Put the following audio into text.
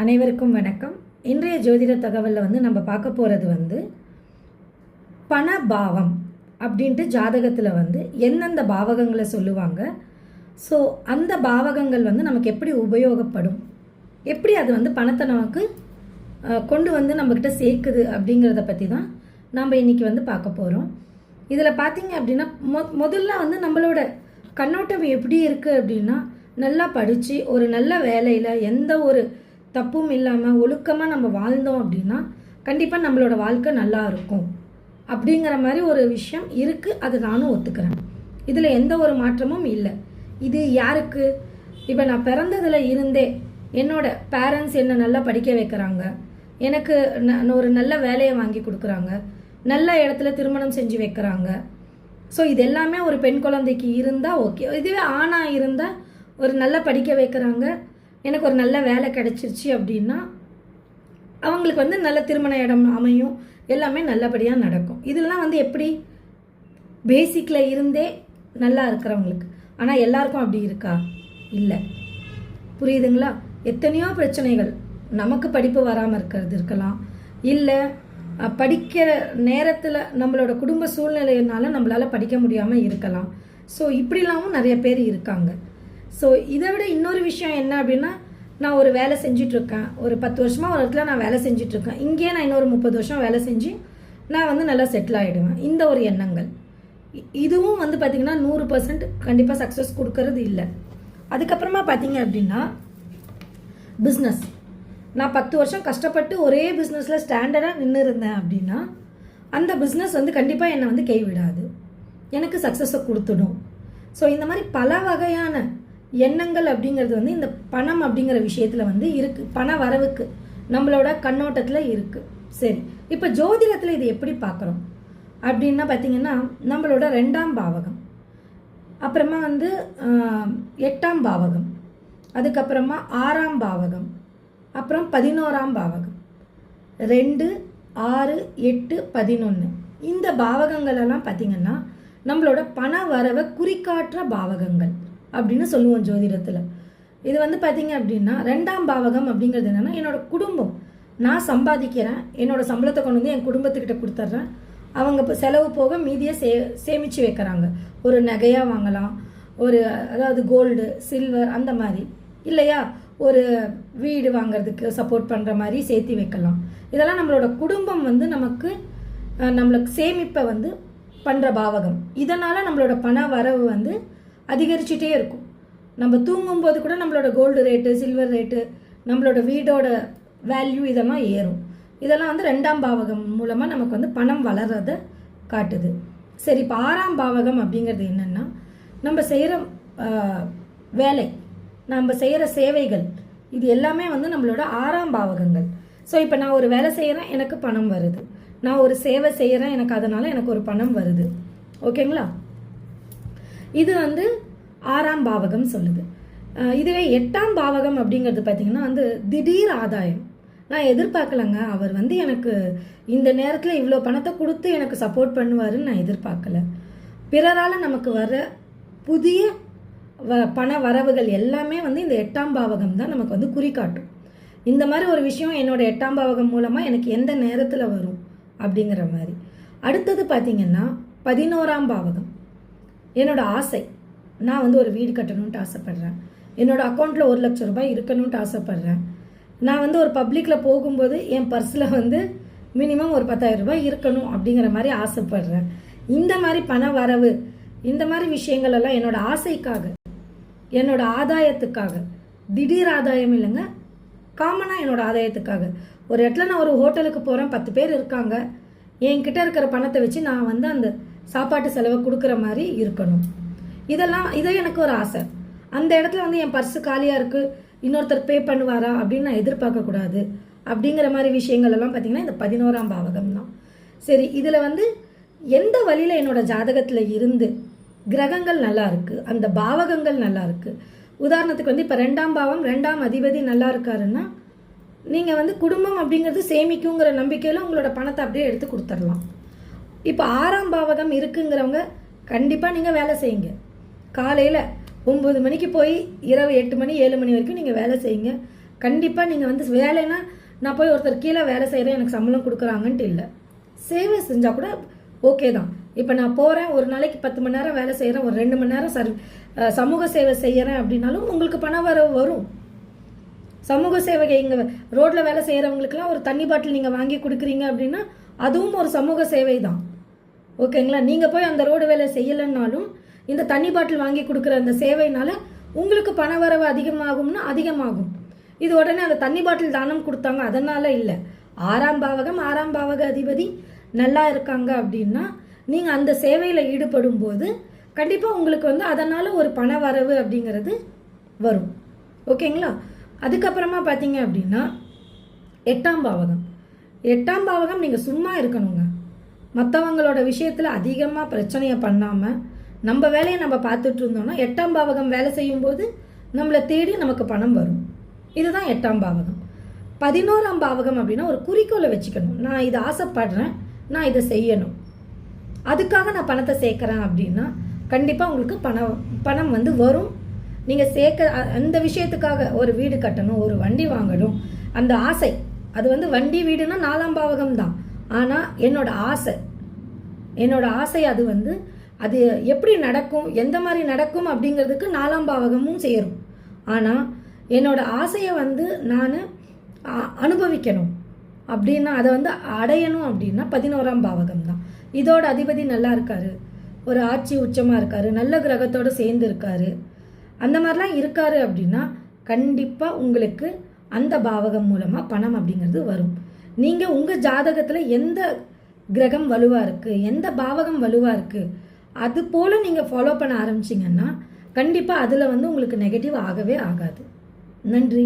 அனைவருக்கும் வணக்கம். இன்றைய ஜோதிட தகவலில் நம்ம பார்க்க போகிறது பணபாவம் அப்படின்ட்டு ஜாதகத்தில் எந்தெந்த பாவகங்களை சொல்லுவாங்க. ஸோ அந்த பாவகங்கள் நமக்கு எப்படி உபயோகப்படும், எப்படி அது பணத்தை நமக்கு கொண்டு நம்மக்கிட்ட சேர்க்குது அப்படிங்கிறத பற்றி தான் நம்ம இன்றைக்கி பார்க்க போகிறோம். இதில் பார்த்தீங்க அப்படின்னா முதல்ல நம்மளோட கண்ணோட்டம் எப்படி இருக்குது அப்படின்னா, நல்லா படித்து ஒரு நல்ல வேலையில் எந்த ஒரு தப்பும் இல்லாமல் ஒழுக்கமாக நம்ம வாழ்ந்தோம் அப்படின்னா கண்டிப்பாக நம்மளோட வாழ்க்கை நல்லா இருக்கும் அப்படிங்கிற மாதிரி ஒரு விஷயம் இருக்குது. அது நானும் ஒத்துக்கிறேன். இதில் எந்த ஒரு மாற்றமும் இல்லை. இது யாருக்கு? இப்போ நான் பிறந்ததில் இருந்தே என்னோட பேரண்ட்ஸ் என்னை நல்லா படிக்க வைக்கிறாங்க, எனக்கு ஒரு நல்ல வேலையை வாங்கி கொடுக்குறாங்க, நல்ல இடத்துல திருமணம் செஞ்சு வைக்கிறாங்க. ஸோ இது எல்லாமே ஒரு பெண் குழந்தைக்கு இருந்தால் ஓகே. இதுவே ஆணாக இருந்தால் ஒரு நல்லா படிக்க வைக்கிறாங்க, எனக்கு ஒரு நல்ல வேலை கிடச்சிருச்சு அப்படின்னா அவங்களுக்கு நல்ல திருமண இடம் அமையும், எல்லாமே நல்லபடியாக நடக்கும். இதெல்லாம் எப்படி பேசிக்கில் இருந்தே நல்லா இருக்கிறவங்களுக்கு. ஆனால் எல்லாருக்கும் அப்படி இருக்கா? இல்லை. புரியுதுங்களா? எத்தனையோ பிரச்சனைகள், நமக்கு படிப்பு வராமல் இருக்கிறது இருக்கலாம், இல்லை படிக்கிற நேரத்தில் நம்மளோட குடும்ப சூழ்நிலையினால நம்மளால் படிக்க முடியாமல் இருக்கலாம். ஸோ இப்படிலாமும் நிறைய பேர் இருக்காங்க. ஸோ இதை விட இன்னொரு விஷயம் என்ன அப்படின்னா, நான் ஒரு வேலை செஞ்சிட்ருக்கேன், ஒரு 10 வருஷமாக ஒரு இடத்துல நான் வேலை செஞ்சிட்ருக்கேன், இங்கேயே நான் இன்னொரு 30 வருஷம் வேலை செஞ்சு நான் நல்லா செட்டில் ஆகிடுவேன். இந்த ஒரு எண்ணங்கள் இதுவும் பார்த்திங்கன்னா 100% கண்டிப்பாக சக்ஸஸ் கொடுக்கறது இல்லை. அதுக்கப்புறமா பார்த்தீங்க அப்படின்னா பிஸ்னஸ், நான் 10 வருஷம் கஷ்டப்பட்டு ஒரே பிஸ்னஸில் ஸ்டாண்டர்டாக நின்று இருந்தேன் அப்படின்னா அந்த பிஸ்னஸ் கண்டிப்பாக என்னை கைவிடாது, எனக்கு சக்ஸஸை கொடுத்துடும். ஸோ இந்த மாதிரி பல வகையான எண்ணங்கள் அப்படிங்கிறது இந்த பணம் அப்படிங்கிற விஷயத்தில் இருக்குது. பண வரவுக்கு நம்மளோட கண்ணோட்டத்தில் இருக்குது. சரி, இப்போ ஜோதிடத்தில் இது எப்படி பார்க்குறோம் அப்படின்னா பார்த்தீங்கன்னா, நம்மளோட 2ஆம் பாவகம், அப்புறமா 8ஆம் பாவகம், அதுக்கப்புறமா 6ஆம் பாவகம், அப்புறம் 11ஆம் பாவகம், 2, 6, 8, 11 இந்த பாவகங்களெல்லாம் பார்த்திங்கன்னா நம்மளோட பண வரவை குறிக்காற்ற பாவகங்கள் அப்படின்னு சொல்லுவோம் ஜோதிடத்தில். இது பார்த்திங்க அப்படின்னா 2ஆம் பாவகம் அப்படிங்கிறது என்னென்னா, என்னோட குடும்பம், நான் சம்பாதிக்கிறேன், என்னோட சம்பளத்தை கொண்டு என் குடும்பத்துக்கிட்ட கொடுத்துட்றேன், அவங்க செலவு போக மீதியை சேமித்து வைக்கிறாங்க. ஒரு நகையாக வாங்கலாம், ஒரு அதாவது கோல்டு சில்வர் அந்த மாதிரி, இல்லையா ஒரு வீடு வாங்கிறதுக்கு சப்போர்ட் பண்ணுற மாதிரி சேர்த்து வைக்கலாம். இதெல்லாம் நம்மளோட குடும்பம் நமக்கு நம்மளுக்கு சேமிப்பை பண்ணுற பாவகம். இதனால் நம்மளோட பண வரவு அதிகரிச்சுட்டே இருக்கும். நம்ம தூங்கும்போது கூட நம்மளோட கோல்டு ரேட்டு, சில்வர் ரேட்டு, நம்மளோட வீடோட வேல்யூ இதெல்லாம் ஏறும். இதெல்லாம் 2ஆம் பாவகம் மூலமாக நமக்கு பணம் வளர்றதை காட்டுது. சரி, இப்போ 6ஆம் பாவகம் அப்படிங்கிறது என்னென்னா, நம்ம செய்கிற வேலை, நம்ம செய்கிற சேவைகள், இது எல்லாமே நம்மளோட 6ஆம் பாவகங்கள். ஸோ இப்போ நான் ஒரு வேலை செய்கிறேன், எனக்கு பணம் வருது, நான் ஒரு சேவை செய்கிறேன், எனக்கு அதனால் எனக்கு ஒரு பணம் வருது. ஓகேங்களா? இது 6ஆம் பாவகம் சொல்லுது. இதுவே 8ஆம் பாவகம் அப்படிங்கிறது பார்த்திங்கன்னா திடீர் ஆதாயம். நான் எதிர்பார்க்கலங்க, அவர் எனக்கு இந்த நேரத்தில் இவ்வளோ பணத்தை கொடுத்து எனக்கு சப்போர்ட் பண்ணுவாருன்னு நான் எதிர்பார்க்கல. பிறரால் நமக்கு வர புதிய பண வரவுகள் எல்லாமே இந்த 8ஆம் பாவகம் தான் நமக்கு குறிக்காட்டும். இந்த மாதிரி ஒரு விஷயம் என்னோட 8ஆம் பாவகம் மூலமாக எனக்கு எந்த நேரத்தில் வரும் அப்படிங்கிற மாதிரி. அடுத்தது பார்த்திங்கன்னா 11ஆம் பாவகம், என்னோட ஆசை, நான் ஒரு வீடு கட்டணுன்ட்டு ஆசைப்பட்றேன், என்னோட அக்கௌண்ட்டில் 1 லட்சம் ரூபாய் இருக்கணும்ன்ட்டு ஆசைப்பட்றேன், நான் ஒரு பப்ளிக்கில் போகும்போது என் பர்ஸில் மினிமம் ஒரு 10,000 ரூபாய் இருக்கணும் அப்படிங்கிற மாதிரி ஆசைப்படுறேன். இந்த மாதிரி பண வரவு, இந்த மாதிரி விஷயங்கள் எல்லாம் என்னோட ஆசைக்காக, என்னோட ஆதாயத்துக்காக, திடீர் ஆதாயம் இல்லைங்க, காமனாக என்னோட ஆதாயத்துக்காக. ஒரு இடத்துல நான் ஒரு ஹோட்டலுக்கு போகிறேன், 10 பேர் இருக்காங்க, என்கிட்ட இருக்கிற பணத்தை வச்சு நான் அந்த சாப்பாட்டு செலவை கொடுக்குற மாதிரி இருக்கணும். இதை எனக்கு ஒரு ஆசை. அந்த இடத்துல என் பர்ஸு காலியாக இருக்குது, இன்னொருத்தர் பே பண்ணுவாரா அப்படின்னு நான் எதிர்பார்க்கக்கூடாது. அப்படிங்கிற மாதிரி விஷயங்கள் எல்லாம் பார்த்திங்கன்னா இந்த 11ஆம் பாவகம் தான். சரி, இதில் எந்த வழியில் என்னோட ஜாதகத்தில் இருந்து கிரகங்கள் நல்லா இருக்குது, அந்த பாவகங்கள் நல்லா இருக்குது. உதாரணத்துக்கு இப்போ 2ஆம் பாவம், 2ஆம் அதிபதி நல்லா இருக்காருன்னா நீங்கள் குடும்பம் அப்படிங்கிறது சேமிக்குங்கிற நம்பிக்கையில் உங்களோட பணத்தை அப்படியே எடுத்து கொடுத்துடலாம். இப்போ 6ஆம் பாவகம் இருக்குங்கிறவங்க கண்டிப்பாக நீங்கள் வேலை செய்யுங்க. காலையில் 9 மணிக்கு போய் இரவு 8 மணி 7 மணி வரைக்கும் நீங்கள் வேலை செய்யுங்க. கண்டிப்பாக நீங்கள் வந்து வேலைன்னா நான் போய் ஒருத்தர் கீழே வேலை செய்கிறேன் எனக்கு சம்பளம் கொடுக்குறாங்கன்ட்டு இல்லை. சேவை செஞ்சால் கூட ஓகே தான். இப்போ நான் போகிறேன், ஒரு நாளைக்கு 10 மணி நேரம் வேலை செய்கிறேன், ஒரு 2 மணி நேரம் சமூக சேவை செய்கிறேன் அப்படின்னாலும் உங்களுக்கு பணம் வரும். சமூக சேவை இங்கே ரோட்டில் வேலை செய்கிறவங்களுக்குலாம் ஒரு தண்ணி பாட்டில் நீங்கள் வாங்கி கொடுக்குறீங்க அப்படின்னா அதுவும் ஒரு சமூக சேவை தான். ஓகேங்களா? நீங்கள் போய் அந்த ரோடு வேலை செய்யலைன்னாலும் இந்த தண்ணி பாட்டில் வாங்கி கொடுக்குற அந்த சேவைனால உங்களுக்கு பண வரவு அதிகமாகும்னா அதிகமாகும். இது உடனே அந்த தண்ணி பாட்டில் தானம் கொடுத்தாங்க அதனால் இல்லை. 6ஆம் பாவகம் 6ஆம் பாவக அதிபதி நல்லா இருக்காங்க அப்படின்னா நீங்கள் அந்த சேவையில் ஈடுபடும் போது கண்டிப்பாக உங்களுக்கு வந்து அதனால் ஒரு பண வரவு அப்படிங்கிறது வரும். ஓகேங்களா? அதுக்கப்புறமா பார்த்தீங்க அப்படின்னா 8ஆம் பாவகம். 8ஆம் பாவகம் நீங்கள் சும்மா இருக்கணுங்க. மற்றவங்களோட விஷயத்தில் அதிகமாக பிரச்சனையை பண்ணாமல் நம்ம வேலையை நம்ம பார்த்துட்டு இருந்தோம்னா 8ஆம் பாவகம் வேலை செய்யும்போது நம்மளை தேடி நமக்கு பணம் வரும். இதுதான் 8ஆம் பாவகம். 11ஆம் பாவகம் அப்படின்னா ஒரு குறிக்கோளை வச்சுக்கணும். நான் இதை ஆசைப்படுறேன், நான் இதை செய்யணும், அதுக்காக நான் பணத்தை சேர்க்குறேன் அப்படின்னா கண்டிப்பாக உங்களுக்கு பணம் வந்து வரும். நீங்கள் அந்த விஷயத்துக்காக ஒரு வீடு கட்டணும், ஒரு வண்டி வாங்கணும், அந்த ஆசை அது வந்து வண்டி வீடுனா 4ஆம் பாவகம் தான். ஆனால் என்னோட ஆசை அது வந்து அது எப்படி நடக்கும், எந்த மாதிரி நடக்கும் அப்படிங்கிறதுக்கு 4ஆம் பாவகமும் சேரும். ஆனால் என்னோட ஆசையை வந்து நான் அனுபவிக்கணும் அப்படின்னா அதை வந்து அடையணும் அப்படின்னா 11ஆம் பாவகம் தான். இதோட அதிபதி நல்லா இருக்காரு, ஒரு ஆட்சி உச்சமாக இருக்காரு, நல்ல கிரகத்தோடு சேர்ந்து இருக்காரு, அந்த மாதிரிலாம் இருக்காரு அப்படின்னா கண்டிப்பாக உங்களுக்கு அந்த பாவகம் மூலமாக பணம் அப்படிங்கிறது வரும். நீங்கள் உங்கள் ஜாதகத்தில் எந்த கிரகம் வலுவாக இருக்குது, எந்த பாவகம் வலுவாக இருக்குது, அது போல் நீங்கள் ஃபாலோ பண்ண ஆரம்பிச்சிங்கன்னா கண்டிப்பாக அதில் வந்து உங்களுக்கு நெகட்டிவ் ஆகவே ஆகாது. நன்றி.